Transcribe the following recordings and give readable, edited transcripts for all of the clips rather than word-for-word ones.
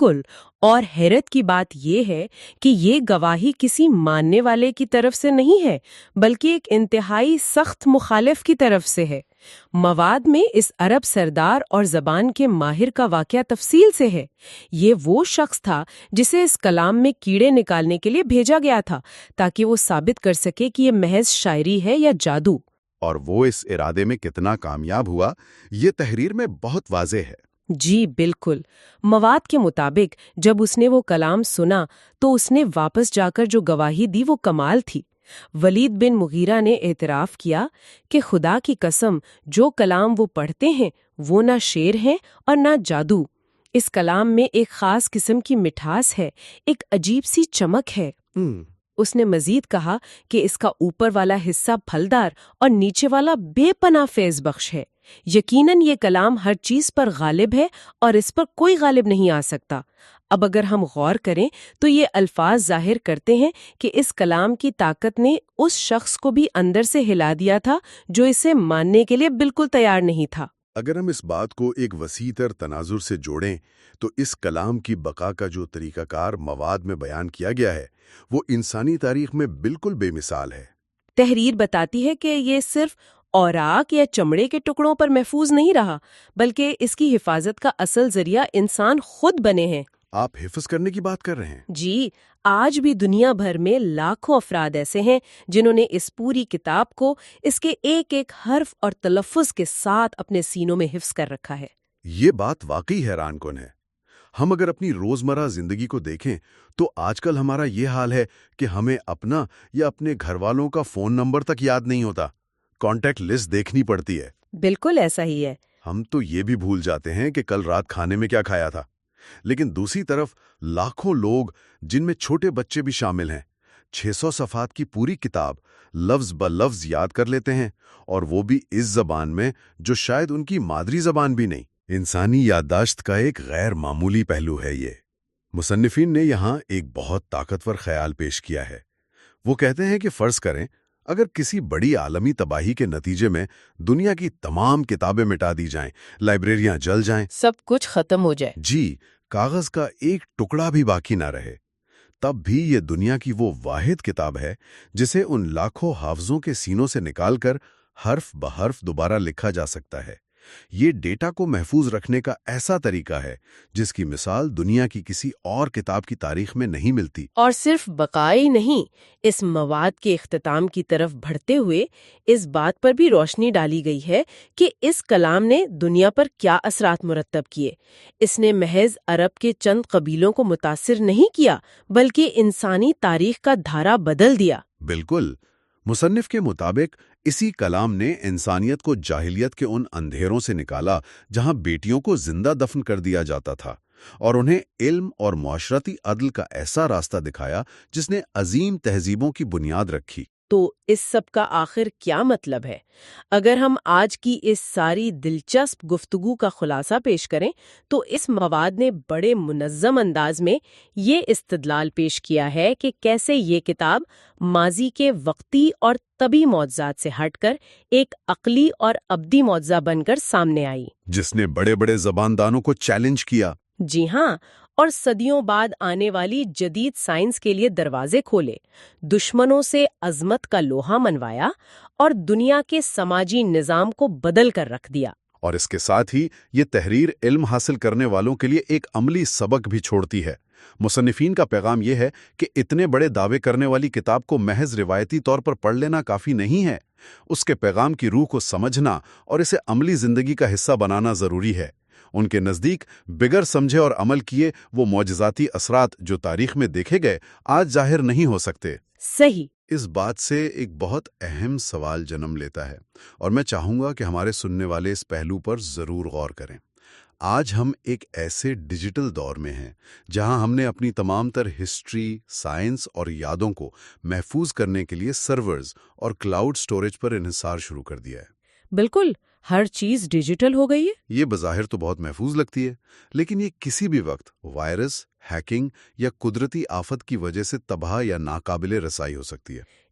بالکل. اور حیرت کی بات یہ ہے کہ یہ گواہی کسی ماننے والے کی طرف سے نہیں ہے بلکہ ایک انتہائی سخت مخالف کی طرف سے ہے. مواد میں اس عرب سردار اور زبان کے ماہر کا واقعہ تفصیل سے ہے. یہ وہ شخص تھا جسے اس کلام میں کیڑے نکالنے کے لیے بھیجا گیا تھا تاکہ وہ ثابت کر سکے کہ یہ محض شاعری ہے یا جادو. اور وہ اس ارادے میں کتنا کامیاب ہوا یہ تحریر میں بہت واضح ہے. جی بالکل. مواد کے مطابق جب اس نے وہ کلام سنا تو اس نے واپس جا کر جو گواہی دی وہ کمال تھی. ولید بن مغیرہ نے اعتراف کیا کہ خدا کی قسم جو کلام وہ پڑھتے ہیں وہ نہ شعر ہیں اور نہ جادو. اس کلام میں ایک خاص قسم کی مٹھاس ہے، ایک عجیب سی چمک ہے. اس نے مزید کہا کہ اس کا اوپر والا حصہ پھلدار اور نیچے والا بے پناہ فیض بخش ہے. یقیناً یہ کلام ہر چیز پر غالب ہے اور اس پر کوئی غالب نہیں آ سکتا. اب اگر ہم غور کریں تو یہ الفاظ ظاہر کرتے ہیں کہ اس کلام کی طاقت نے اس شخص کو بھی اندر سے ہلا دیا تھا جو اسے ماننے کے لیے بالکل تیار نہیں تھا. اگر ہم اس بات کو ایک وسیع تر تناظر سے جوڑیں تو اس کلام کی بقا کا جو طریقہ کار مواد میں بیان کیا گیا ہے وہ انسانی تاریخ میں بالکل بے مثال ہے. تحریر بتاتی ہے کہ یہ صرف اوراق یا چمڑے کے ٹکڑوں پر محفوظ نہیں رہا بلکہ اس کی حفاظت کا اصل ذریعہ انسان خود بنے ہیں. آپ حفظ کرنے کی بات کر رہے ہیں؟ جی، آج بھی دنیا بھر میں لاکھوں افراد ایسے ہیں جنہوں نے اس پوری کتاب کو اس کے ایک ایک حرف اور تلفظ کے ساتھ اپنے سینوں میں حفظ کر رکھا ہے. یہ بات واقعی حیران کن ہے. ہم اگر اپنی روزمرہ زندگی کو دیکھیں تو آج کل ہمارا یہ حال ہے کہ ہمیں اپنا یا اپنے گھر والوں کا فون نمبر تک یاد نہیں ہوتا. کانٹیکٹ لسٹ دیکھنی پڑتی ہے. بالکل ایسا ہی ہے. ہم تو یہ بھی بھول جاتے ہیں کہ کل رات کھانے میں کیا کھایا تھا. لیکن دوسری طرف لاکھوں لوگ جن میں چھوٹے بچے بھی شامل ہیں 600 صفحات کی پوری کتاب لفظ بلفظ یاد کر لیتے ہیں، اور وہ بھی اس زبان میں جو شاید ان کی مادری زبان بھی نہیں. انسانی یادداشت کا ایک غیر معمولی پہلو ہے یہ. مصنفین نے یہاں ایک بہت طاقتور خیال پیش کیا ہے. وہ کہتے ہیں کہ فرض کریں اگر کسی بڑی عالمی تباہی کے نتیجے میں دنیا کی تمام کتابیں مٹا دی جائیں، لائبریریاں جل جائیں، سب کچھ ختم ہو جائے، جی کاغذ کا ایک ٹکڑا بھی باقی نہ رہے، تب بھی یہ دنیا کی وہ واحد کتاب ہے جسے ان لاکھوں حافظوں کے سینوں سے نکال کر حرف بحرف دوبارہ لکھا جا سکتا ہے. یہ ڈیٹا کو محفوظ رکھنے کا ایسا طریقہ ہے جس کی مثال دنیا کی کسی اور کتاب کی تاریخ میں نہیں ملتی. اور صرف بقائی نہیں، اس مواد کے اختتام کی طرف بڑھتے ہوئے اس بات پر بھی روشنی ڈالی گئی ہے کہ اس کلام نے دنیا پر کیا اثرات مرتب کیے. اس نے محض عرب کے چند قبیلوں کو متاثر نہیں کیا بلکہ انسانی تاریخ کا دھارا بدل دیا. بالکل. مصنف کے مطابق اسی کلام نے انسانیت کو جاہلیت کے ان اندھیروں سے نکالا جہاں بیٹیوں کو زندہ دفن کر دیا جاتا تھا، اور انہیں علم اور معاشرتی عدل کا ایسا راستہ دکھایا جس نے عظیم تہذیبوں کی بنیاد رکھی. تو اس سب کا آخر کیا مطلب ہے؟ اگر ہم آج کی اس ساری دلچسپ گفتگو کا خلاصہ پیش کریں تو اس مواد نے بڑے منظم انداز میں یہ استدلال پیش کیا ہے کہ کیسے یہ کتاب ماضی کے وقتی اور طبی معجزات سے ہٹ کر ایک عقلی اور ابدی معجزہ بن کر سامنے آئی، جس نے بڑے بڑے زباندانوں کو چیلنج کیا. جی ہاں، اور صدیوں بعد آنے والی جدید سائنس کے لیے دروازے کھولے، دشمنوں سے عظمت کا لوہا منوایا اور دنیا کے سماجی نظام کو بدل کر رکھ دیا. اور اس کے ساتھ ہی یہ تحریر علم حاصل کرنے والوں کے لیے ایک عملی سبق بھی چھوڑتی ہے. مصنفین کا پیغام یہ ہے کہ اتنے بڑے دعوے کرنے والی کتاب کو محض روایتی طور پر پڑھ لینا کافی نہیں ہے. اس کے پیغام کی روح کو سمجھنا اور اسے عملی زندگی کا حصہ بنانا ضروری ہے. ان کے نزدیک بغیر سمجھے اور عمل کیے وہ معجزاتی اثرات جو تاریخ میں دیکھے گئے آج ظاہر نہیں ہو سکتے. صحیح. اس بات سے ایک بہت اہم سوال جنم لیتا ہے اور میں چاہوں گا کہ ہمارے سننے والے اس پہلو پر ضرور غور کریں. آج ہم ایک ایسے ڈیجیٹل دور میں ہیں جہاں ہم نے اپنی تمام تر ہسٹری، سائنس اور یادوں کو محفوظ کرنے کے لیے سرورز اور کلاؤڈ سٹوریج پر انحصار شروع کر دیا ہے. بالکل، ہر چیز ڈیجیٹل ہو گئی ہے. یہ بظاہر تو بہت محفوظ لگتی ہے، لیکن یہ کسی بھی وقت وائرس، ہیکنگ یا قدرتی آفت کی وجہ سے تباہ یا ناقابل رسائی ہو سکتی ہے.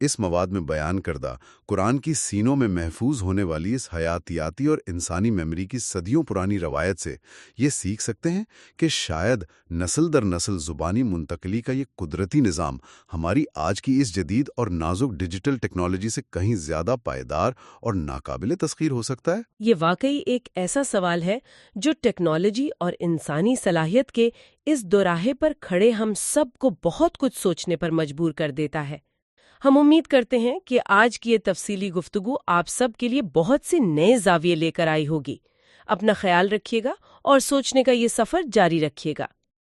اس مواد میں بیان کردہ قرآن کی سینوں میں محفوظ ہونے والی اس حیاتیاتی اور انسانی میموری کی صدیوں پرانی روایت سے یہ سیکھ سکتے ہیں کہ شاید نسل در نسل زبانی منتقلی کا یہ قدرتی نظام ہماری آج کی اس جدید اور نازک ڈیجیٹل ٹیکنالوجی سے کہیں زیادہ پائیدار اور ناقابل تسخیر ہو سکتا ہے؟ یہ واقعی ایک ایسا سوال ہے جو ٹیکنالوجی اور انسانی صلاحیت کے اس دوراہے پر کھڑے ہم سب کو بہت کچھ سوچنے پر مجبور کر دیتا ہے۔ ہم امید کرتے ہیں کہ آج کی یہ تفصیلی گفتگو آپ سب کے لیے بہت سے نئے زاویے لے کر آئی ہوگی۔ اپنا خیال رکھیے گا اور سوچنے کا یہ سفر جاری رکھیے گا۔